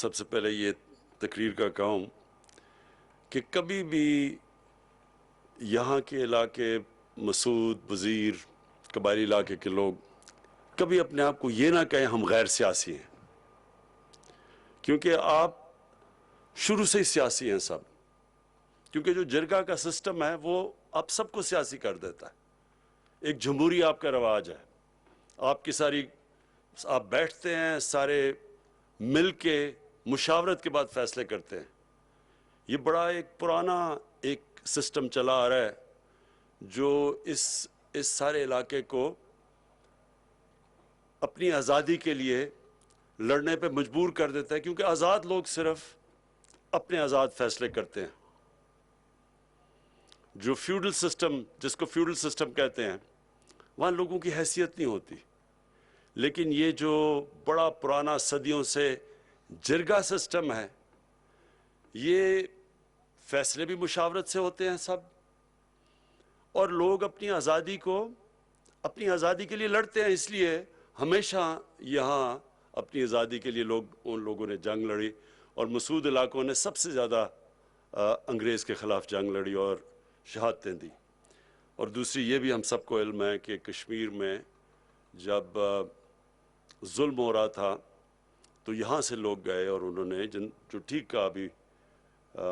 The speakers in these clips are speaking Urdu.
سب سے پہلے یہ تقریر کا کہوں کہ کبھی بھی یہاں کے علاقے مسعود وزیر قبائلی علاقے کے لوگ کبھی اپنے آپ کو یہ نہ کہیں ہم غیر سیاسی ہیں، کیونکہ آپ شروع سے ہی سیاسی ہیں سب، کیونکہ جو جرگہ کا سسٹم ہے وہ آپ سب کو سیاسی کر دیتا ہے۔ ایک جمہوری آپ کا رواج ہے، آپ بیٹھتے ہیں سارے مل کے مشاورت کے بعد فیصلے کرتے ہیں۔ یہ بڑا ایک پرانا ایک سسٹم چلا آ رہا ہے جو اس سارے علاقے کو اپنی آزادی کے لیے لڑنے پہ مجبور کر دیتا ہے، کیونکہ آزاد لوگ صرف اپنے آزاد فیصلے کرتے ہیں۔ جو فیوڈل سسٹم، جس کو فیوڈل سسٹم کہتے ہیں، وہاں لوگوں کی حیثیت نہیں ہوتی، لیکن یہ جو بڑا پرانا صدیوں سے جرگہ سسٹم ہے، یہ فیصلے بھی مشاورت سے ہوتے ہیں سب، اور لوگ اپنی آزادی کے لیے لڑتے ہیں۔ اس لیے ہمیشہ یہاں اپنی آزادی کے لیے ان لوگوں نے جنگ لڑی، اور مسعود علاقوں نے سب سے زیادہ انگریز کے خلاف جنگ لڑی اور شہادتیں دی۔ اور دوسری یہ بھی ہم سب کو علم ہے کہ کشمیر میں جب ظلم ہو رہا تھا تو یہاں سے لوگ گئے اور انہوں نے جو ٹھیک کہا، ابھی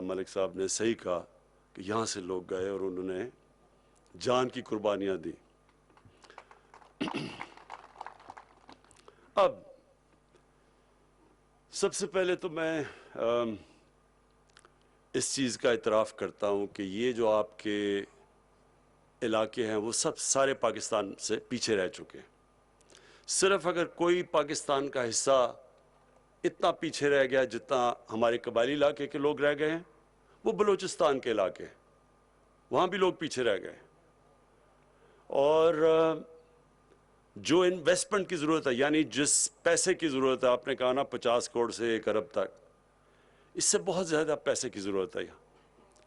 ملک صاحب نے صحیح کہا کہ یہاں سے لوگ گئے اور انہوں نے جان کی قربانیاں دی۔ اب سب سے پہلے تو میں اس چیز کا اعتراف کرتا ہوں کہ یہ جو آپ کے علاقے ہیں وہ سارے پاکستان سے پیچھے رہ چکے ہیں۔ صرف اگر کوئی پاکستان کا حصہ اتنا پیچھے رہ گیا جتنا ہمارے قبائلی علاقے کے لوگ رہ گئے ہیں، وہ بلوچستان کے علاقے ہیں، وہاں بھی لوگ پیچھے رہ گئے۔ اور جو انویسٹمنٹ کی ضرورت ہے، یعنی جس پیسے کی ضرورت ہے، آپ نے کہا نا 50 کروڑ سے 1 ارب تک، اس سے بہت زیادہ پیسے کی ضرورت ہے۔ یہاں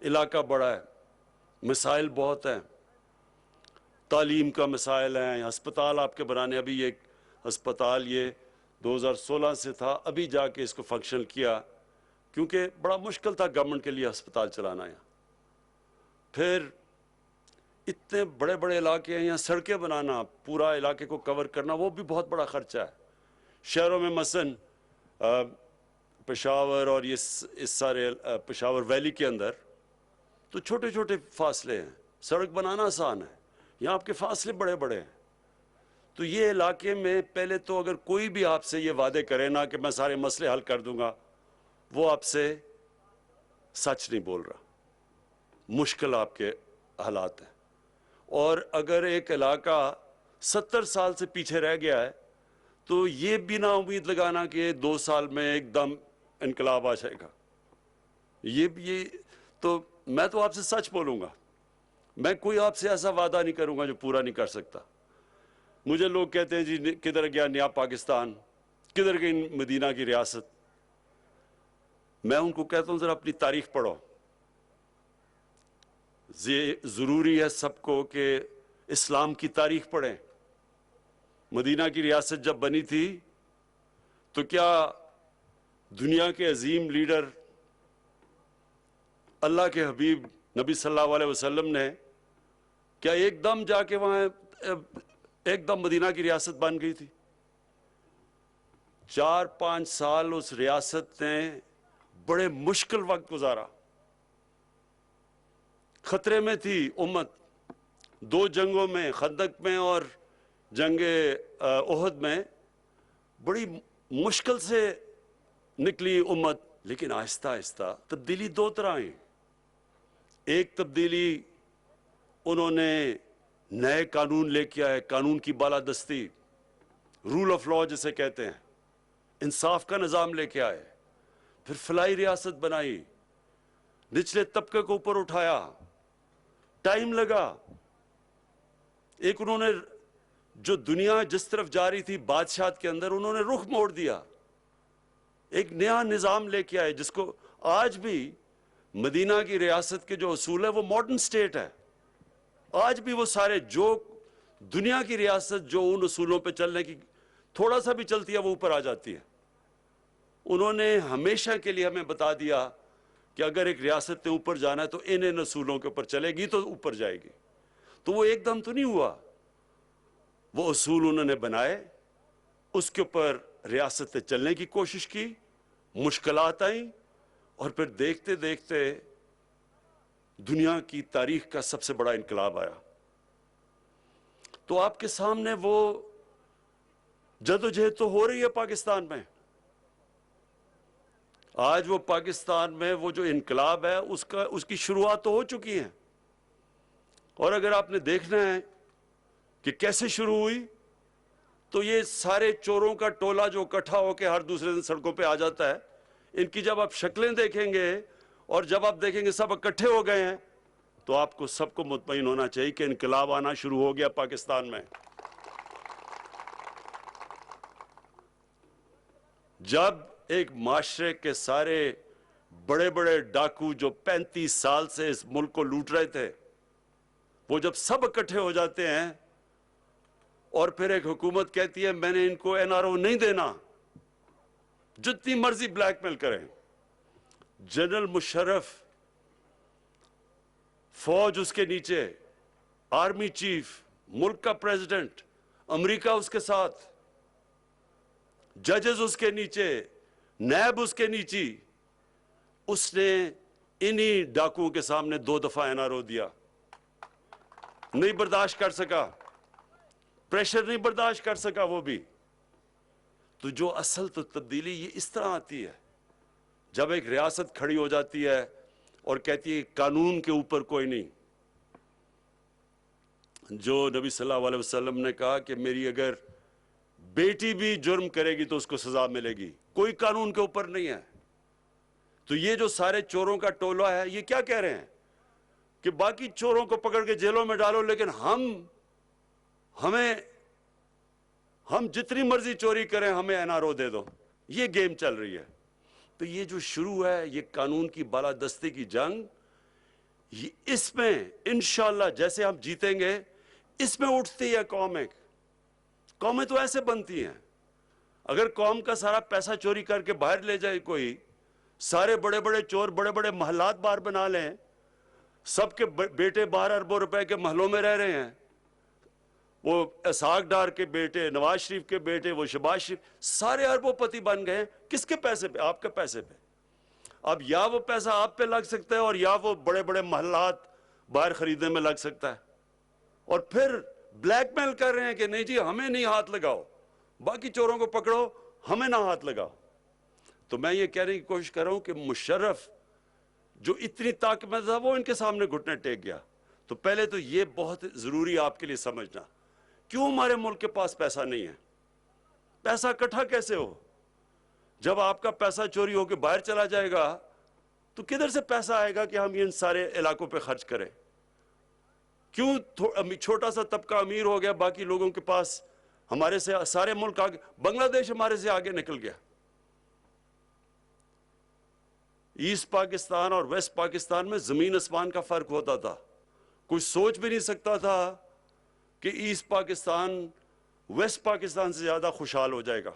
علاقہ بڑا ہے، مسائل بہت ہیں، تعلیم کا مسائل ہیں، ہسپتال آپ کے بنانے، ابھی ایک ہسپتال یہ 2016 سے تھا، ابھی جا کے اس کو فنکشن کیا، کیونکہ بڑا مشکل تھا گورنمنٹ کے لیے ہسپتال چلانا یہاں۔ پھر اتنے بڑے بڑے علاقے ہیں، یہاں سڑکیں بنانا، پورا علاقے کو کور کرنا، وہ بھی بہت بڑا خرچہ ہے۔ شہروں میں مثلاً پشاور اور اس سارے پشاور ویلی کے اندر تو چھوٹے چھوٹے فاصلے ہیں، سڑک بنانا آسان ہے، یہاں آپ کے فاصلے بڑے بڑے ہیں۔ تو یہ علاقے میں پہلے تو اگر کوئی بھی آپ سے یہ وعدے کرے نا کہ میں سارے مسئلے حل کر دوں گا، وہ آپ سے سچ نہیں بول رہا، مشکل آپ کے حالات ہیں۔ اور اگر ایک علاقہ 70 سال سے پیچھے رہ گیا ہے تو یہ بھی نا امید لگانا کہ 2 سال میں ایک دم انقلاب آ جائے گا۔ یہ تو میں تو آپ سے سچ بولوں گا، میں کوئی آپ سے ایسا وعدہ نہیں کروں گا جو پورا نہیں کر سکتا۔ مجھے لوگ کہتے ہیں جی کدھر گیا نیا پاکستان، کدھر گئی مدینہ کی ریاست؟ میں ان کو کہتا ہوں ذرا اپنی تاریخ پڑھو۔ ضروری ہے سب کو کہ اسلام کی تاریخ پڑھیں۔ مدینہ کی ریاست جب بنی تھی تو کیا دنیا کے عظیم لیڈر اللہ کے حبیب نبی صلی اللہ علیہ وسلم نے کیا ایک دم جا کے وہاں ایک دم مدینہ کی ریاست بن گئی تھی؟ 4-5 سال اس ریاست نے بڑے مشکل وقت گزارا، خطرے میں تھی امت، 2 جنگوں میں، خندق میں اور جنگ احد میں بڑی مشکل سے نکلی امت، لیکن آہستہ آہستہ تبدیلی 2 طرح آئی۔ ایک تبدیلی انہوں نے نئے قانون لے کے آئے، قانون کی بالادستی، رول آف لا جسے کہتے ہیں، انصاف کا نظام لے کے آئے۔ پھر فلاحی ریاست بنائی، نچلے طبقے کو اوپر اٹھایا، ٹائم لگا۔ ایک انہوں نے جو دنیا جس طرف جا رہی تھی بادشاہت کے اندر، انہوں نے رخ موڑ دیا، ایک نیا نظام لے کے آئے جس کو آج بھی مدینہ کی ریاست کے جو اصول ہے وہ ماڈرن سٹیٹ ہے۔ آج بھی وہ سارے جو دنیا کی ریاست جو ان اصولوں پہ چلنے کی تھوڑا سا بھی چلتی ہے وہ اوپر آ جاتی ہے۔ انہوں نے ہمیشہ کے لیے ہمیں بتا دیا کہ اگر ایک ریاست نے اوپر جانا ہے تو ان اصولوں کے اوپر چلے گی تو اوپر جائے گی. تو وہ ایک دم تو نہیں ہوا. وہ اصول انہوں نے بنائے, اس کے اوپر ریاست نے چلنے کی کوشش کی, مشکلات آئیں, اور پھر دیکھتے دیکھتے دنیا کی تاریخ کا سب سے بڑا انقلاب آیا. تو آپ کے سامنے وہ جدوجہد تو ہو رہی ہے پاکستان میں. آج وہ پاکستان میں وہ جو انقلاب ہے اس کی شروعات تو ہو چکی ہیں. اور اگر آپ نے دیکھنا ہے کہ کیسے شروع ہوئی, تو یہ سارے چوروں کا ٹولہ جو اکٹھا ہو کے ہر دوسرے دن سڑکوں پہ آ جاتا ہے, ان کی جب آپ شکلیں دیکھیں گے اور جب آپ دیکھیں گے سب اکٹھے ہو گئے ہیں, تو آپ کو سب کو مطمئن ہونا چاہیے کہ انقلاب آنا شروع ہو گیا پاکستان میں. جب ایک معاشرے کے سارے بڑے بڑے ڈاکو جو 35 سال سے اس ملک کو لوٹ رہے تھے, وہ جب سب اکٹھے ہو جاتے ہیں اور پھر ایک حکومت کہتی ہے میں نے ان کو NRO نہیں دینا, جتنی مرضی بلیک میل کریں. جنرل مشرف, فوج اس کے نیچے, آرمی چیف, ملک کا پریزیڈنٹ, امریکہ اس کے ساتھ, ججز اس کے نیچے, نیب اس کے نیچے, اس نے انہی ڈاکوؤں کے سامنے 2 دفعہ NRO دیا. نہیں برداشت کر سکا, پریشر نہیں برداشت کر سکا وہ بھی. تو جو اصل تو تبدیلی یہ اس طرح آتی ہے جب ایک ریاست کھڑی ہو جاتی ہے اور کہتی ہے قانون کے اوپر کوئی نہیں. جو نبی صلی اللہ علیہ وسلم نے کہا کہ میری اگر بیٹی بھی جرم کرے گی تو اس کو سزا ملے گی, کوئی قانون کے اوپر نہیں ہے. تو یہ جو سارے چوروں کا ٹولہ ہے یہ کیا کہہ رہے ہیں کہ باقی چوروں کو پکڑ کے جیلوں میں ڈالو, لیکن ہم جتنی مرضی چوری کریں ہمیں NRO دے دو. یہ گیم چل رہی ہے. تو یہ جو شروع ہے یہ قانون کی بالادستی کی جنگ, اس میں انشاءاللہ جیسے ہم جیتیں گے اس میں اٹھتی ہے قومیں تو ایسے بنتی ہیں. اگر قوم کا سارا پیسہ چوری کر کے باہر لے جائے کوئی, سارے بڑے بڑے چور بڑے بڑے محلات باہر بنا لیں, سب کے بیٹے 12 اربوں روپے کے محلوں میں رہ رہے ہیں, وہ اسحاق ڈار کے بیٹے, نواز شریف کے بیٹے, وہ شہباز شریف, سارے اربوں پتی بن گئے. کس کے پیسے پہ؟ آپ کے پیسے پہ. اب یا وہ پیسہ آپ پہ لگ سکتا ہے اور یا وہ بڑے بڑے محلات باہر خریدنے میں لگ سکتا ہے. اور پھر بلیک میل کر رہے ہیں کہ نہیں جی ہمیں نہیں ہاتھ لگاؤ, باقی چوروں کو پکڑو, ہمیں نہ ہاتھ لگاؤ. تو میں یہ کہنے کی کوشش کر رہا ہوں کہ مشرف جو اتنی طاقت میں تھا وہ ان کے سامنے گھٹنے ٹیک گیا. تو پہلے تو یہ بہت ضروری آپ کے لیے سمجھنا, کیوں ہمارے ملک کے پاس پیسہ نہیں ہے؟ پیسہ اکٹھا کیسے ہو؟ جب آپ کا پیسہ چوری ہو کے باہر چلا جائے گا تو کدھر سے پیسہ آئے گا کہ ہم ان سارے علاقوں پہ خرچ کریں؟ کیوں چھوٹا سا طبقہ امیر ہو گیا, باقی لوگوں کے پاس ہمارے سے سارے ملک آگے, بنگلہ دیش ہمارے سے آگے نکل گیا. ایسٹ پاکستان اور ویسٹ پاکستان میں زمین آسمان کا فرق ہوتا تھا. کوئی سوچ بھی نہیں سکتا تھا کہ ایسٹ پاکستان ویسٹ پاکستان سے زیادہ خوشحال ہو جائے گا.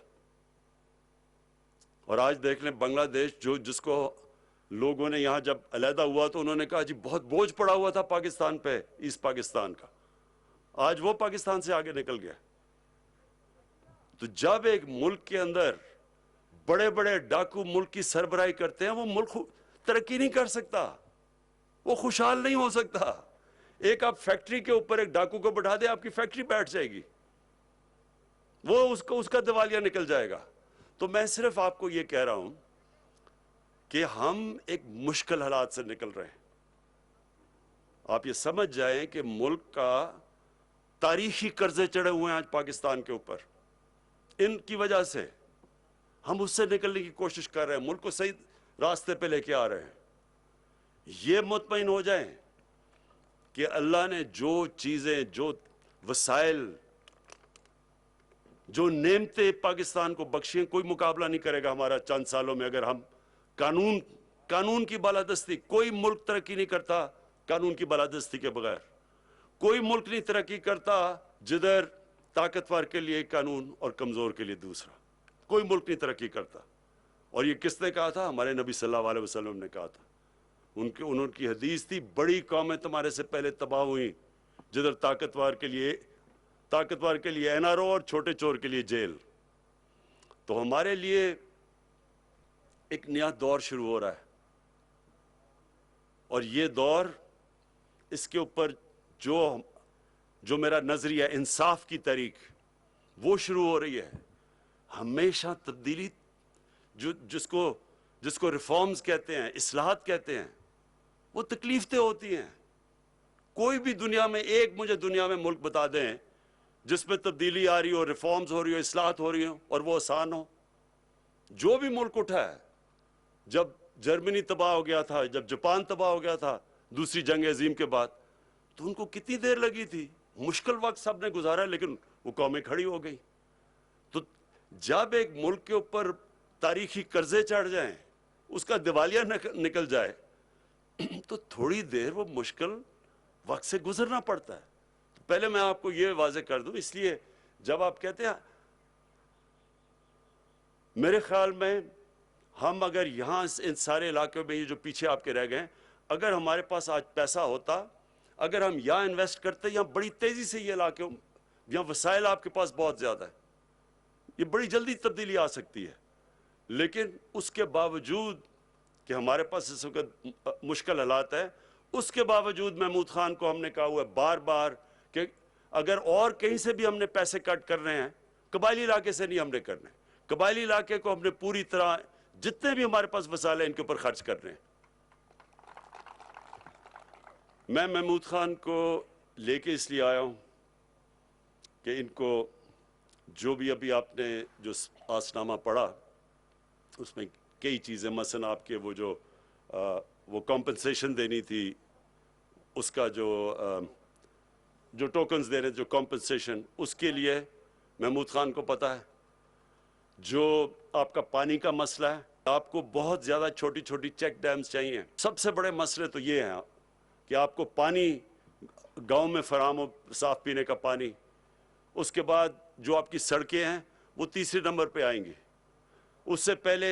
اور آج دیکھ لیں بنگلہ دیش, جس کو لوگوں نے یہاں جب علیحدہ ہوا تو انہوں نے کہا جی بہت بوجھ پڑا ہوا تھا پاکستان پہ, ایسٹ پاکستان کا, آج وہ پاکستان سے آگے نکل گیا. تو جب ایک ملک کے اندر بڑے بڑے ڈاکو ملک کی سربراہی کرتے ہیں, وہ ملک ترقی نہیں کر سکتا, وہ خوشحال نہیں ہو سکتا. ایک آپ فیکٹری کے اوپر ایک ڈاکو کو بٹھا دیں, آپ کی فیکٹری بیٹھ جائے گی, وہ اس کا دیوالیہ نکل جائے گا. تو میں صرف آپ کو یہ کہہ رہا ہوں کہ ہم ایک مشکل حالات سے نکل رہے ہیں. آپ یہ سمجھ جائیں کہ ملک کا تاریخی قرضے چڑھے ہوئے ہیں آج پاکستان کے اوپر, ان کی وجہ سے ہم اس سے نکلنے کی کوشش کر رہے ہیں, ملک کو صحیح راستے پہ لے کے آ رہے ہیں. یہ مطمئن ہو جائیں کہ اللہ نے جو چیزیں, جو وسائل, جو نعمتیں پاکستان کو بخشیں, کوئی مقابلہ نہیں کرے گا ہمارا چند سالوں میں. اگر ہم قانون کی بالادستی, کوئی ملک ترقی نہیں کرتا قانون کی بالادستی کے بغیر. کوئی ملک نہیں ترقی کرتا جدھر طاقتور کے لیے قانون اور کمزور کے لیے دوسرا. کوئی ملک نہیں ترقی کرتا. اور یہ کس نے کہا تھا؟ ہمارے نبی صلی اللہ علیہ وسلم نے کہا تھا. انہوں کی حدیث تھی، بڑی قومیں تمہارے سے پہلے تباہ ہوئیں جدھر طاقتور کے لیے این آر او اور چھوٹے چور کے لیے جیل. تو ہمارے لیے ایک نیا دور شروع ہو رہا ہے، اور یہ دور، اس کے اوپر جو میرا نظریہ انصاف کی تحریک وہ شروع ہو رہی ہے. ہمیشہ تبدیلی جس کو ریفارمز کہتے ہیں، اصلاحات کہتے ہیں، وہ تکلیف دہ ہوتی ہیں. کوئی بھی مجھے دنیا میں ملک بتا دیں جس میں تبدیلی آ رہی ہو، ریفارمز ہو رہی ہو، اصلاحات ہو رہی ہو اور وہ آسان ہو. جو بھی ملک اٹھا ہے، جب جرمنی تباہ ہو گیا تھا، جب جاپان تباہ ہو گیا تھا دوسری جنگ عظیم کے بعد، تو ان کو کتنی دیر لگی تھی. مشکل وقت سب نے گزارا، لیکن وہ قومیں کھڑی ہو گئی. تو جب ایک ملک کے اوپر تاریخی قرضے چڑھ جائیں، اس کا دیوالیہ نکل جائے، تو تھوڑی دیر وہ مشکل وقت سے گزرنا پڑتا ہے. تو پہلے میں آپ کو یہ واضح کر دوں، اس لیے جب آپ کہتے ہیں، میرے خیال میں ہم اگر یہاں ان سارے علاقوں میں یہ جو پیچھے آپ کے رہ گئے، اگر ہمارے پاس آج پیسہ ہوتا، اگر ہم یہاں انویسٹ کرتے، یہاں بڑی تیزی سے یہ علاقے، یہاں وسائل آپ کے پاس بہت زیادہ ہے، یہ بڑی جلدی تبدیلی آ سکتی ہے. لیکن اس کے باوجود کہ ہمارے پاس اس وقت مشکل حالات ہے، اس کے باوجود محمود خان کو ہم نے کہا ہوا ہے بار بار کہ اگر اور کہیں سے بھی ہم نے پیسے کٹ کر رہے ہیں، قبائلی علاقے سے نہیں ہم نے کرنے. قبائلی علاقے کو ہم نے پوری طرح جتنے بھی ہمارے پاس وسائل ہیں ان کے اوپر خرچ کر رہے ہیں. میں محمود خان کو لے کے اس لیے آیا ہوں کہ ان کو جو بھی ابھی آپ نے جو آسنامہ پڑھا، اس میں کئی چیزیں، مثلا آپ کے وہ کمپنسیشن دینی تھی، اس کا جو ٹوکنز دے رہے، جو کمپنسیشن، اس کے لیے محمود خان کو پتا ہے. جو آپ کا پانی کا مسئلہ ہے، آپ کو بہت زیادہ چھوٹی چھوٹی چیک ڈیمز چاہیے. سب سے بڑے مسئلے تو یہ ہیں کہ آپ کو پانی گاؤں میں فراہم ہو، صاف پینے کا پانی. اس کے بعد جو آپ کی سڑکیں ہیں وہ تیسرے نمبر پہ آئیں گی. اس سے پہلے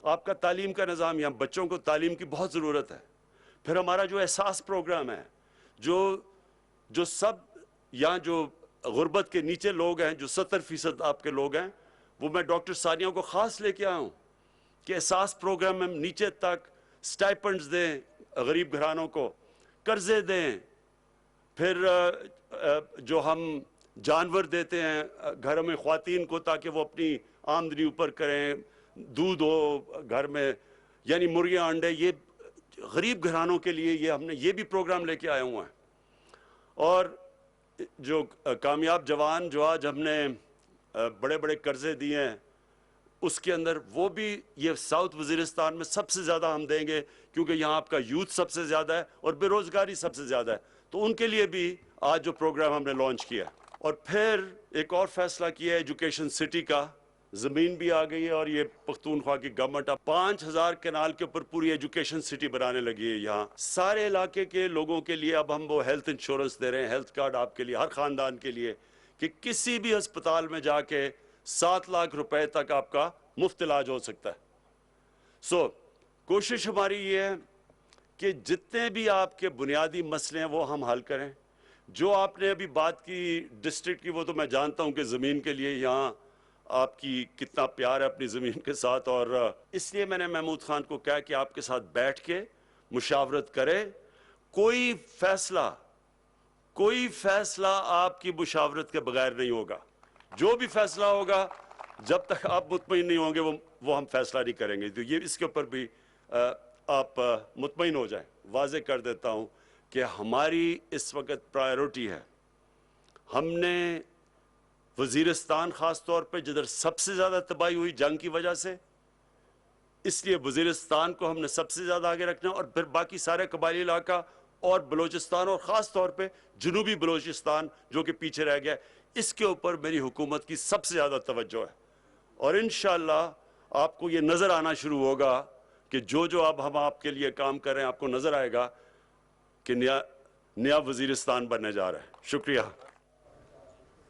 آپ کا تعلیم کا نظام، یہاں بچوں کو تعلیم کی بہت ضرورت ہے. پھر ہمارا جو احساس پروگرام ہے، جو سب یہاں جو غربت کے نیچے لوگ ہیں، جو 70% آپ کے لوگ ہیں، وہ میں ڈاکٹر ثانیہ کو خاص لے کے آیا ہوں کہ احساس پروگرام میں نیچے تک سٹائپنڈز دیں، غریب گھرانوں کو قرضے دیں. پھر جو ہم جانور دیتے ہیں گھروں میں خواتین کو تاکہ وہ اپنی آمدنی اوپر کریں، دودھ ہو گھر میں، یعنی مرغیاں، انڈے، یہ غریب گھرانوں کے لیے ہم نے یہ بھی پروگرام لے کے آئے ہوئے ہیں. اور جو کامیاب جوان جو آج ہم نے بڑے بڑے قرضے دیے ہیں، اس کے اندر وہ بھی یہ ساؤتھ وزیرستان میں سب سے زیادہ ہم دیں گے، کیونکہ یہاں آپ کا یوتھ سب سے زیادہ ہے اور بے روزگاری سب سے زیادہ ہے. تو ان کے لیے بھی آج جو پروگرام ہم نے لانچ کیا. اور پھر ایک اور فیصلہ کیا ہے ایجوکیشن سٹی کا. زمین بھی آ گئی ہے اور یہ پختونخوا کی گورنمنٹ اب 5000 کنال کے اوپر پوری ایجوکیشن سٹی بنانے لگی ہے. یہاں سارے علاقے کے لوگوں کے لیے اب ہم وہ ہیلتھ انشورنس دے رہے ہیں، ہیلتھ کارڈ آپ کے لیے، ہر خاندان کے لیے، کہ کسی بھی ہسپتال میں جا کے 7 لاکھ روپے تک آپ کا مفت علاج ہو سکتا ہے. کوشش ہماری یہ ہے کہ جتنے بھی آپ کے بنیادی مسئلے ہیں وہ ہم حل کریں. جو آپ نے ابھی بات کی ڈسٹرکٹ کی، وہ تو میں جانتا ہوں کہ زمین کے لیے یہاں آپ کی کتنا پیار ہے اپنی زمین کے ساتھ، اور اس لیے میں نے محمود خان کو کہا کہ آپ کے ساتھ بیٹھ کے مشاورت کرے. کوئی فیصلہ آپ کی مشاورت کے بغیر نہیں ہوگا. جو بھی فیصلہ ہوگا، جب تک آپ مطمئن نہیں ہوں گے وہ ہم فیصلہ نہیں کریں گے. تو یہ اس کے اوپر بھی آپ مطمئن ہو جائیں. واضح کر دیتا ہوں کہ ہماری اس وقت پرائیورٹی ہے، ہم نے وزیرستان خاص طور پہ جدھر سب سے زیادہ تباہی ہوئی جنگ کی وجہ سے، اس لیے وزیرستان کو ہم نے سب سے زیادہ آگے رکھنا ہے، اور پھر باقی سارے قبائلی علاقہ اور بلوچستان، اور خاص طور پہ جنوبی بلوچستان جو کہ پیچھے رہ گیا، اس کے اوپر میری حکومت کی سب سے زیادہ توجہ ہے. اور انشاءاللہ آپ کو یہ نظر آنا شروع ہوگا کہ جو اب ہم آپ کے لیے کام کر رہے ہیں، آپ کو نظر آئے گا کہ نیا وزیرستان بننے جا رہا ہے. شکریہ.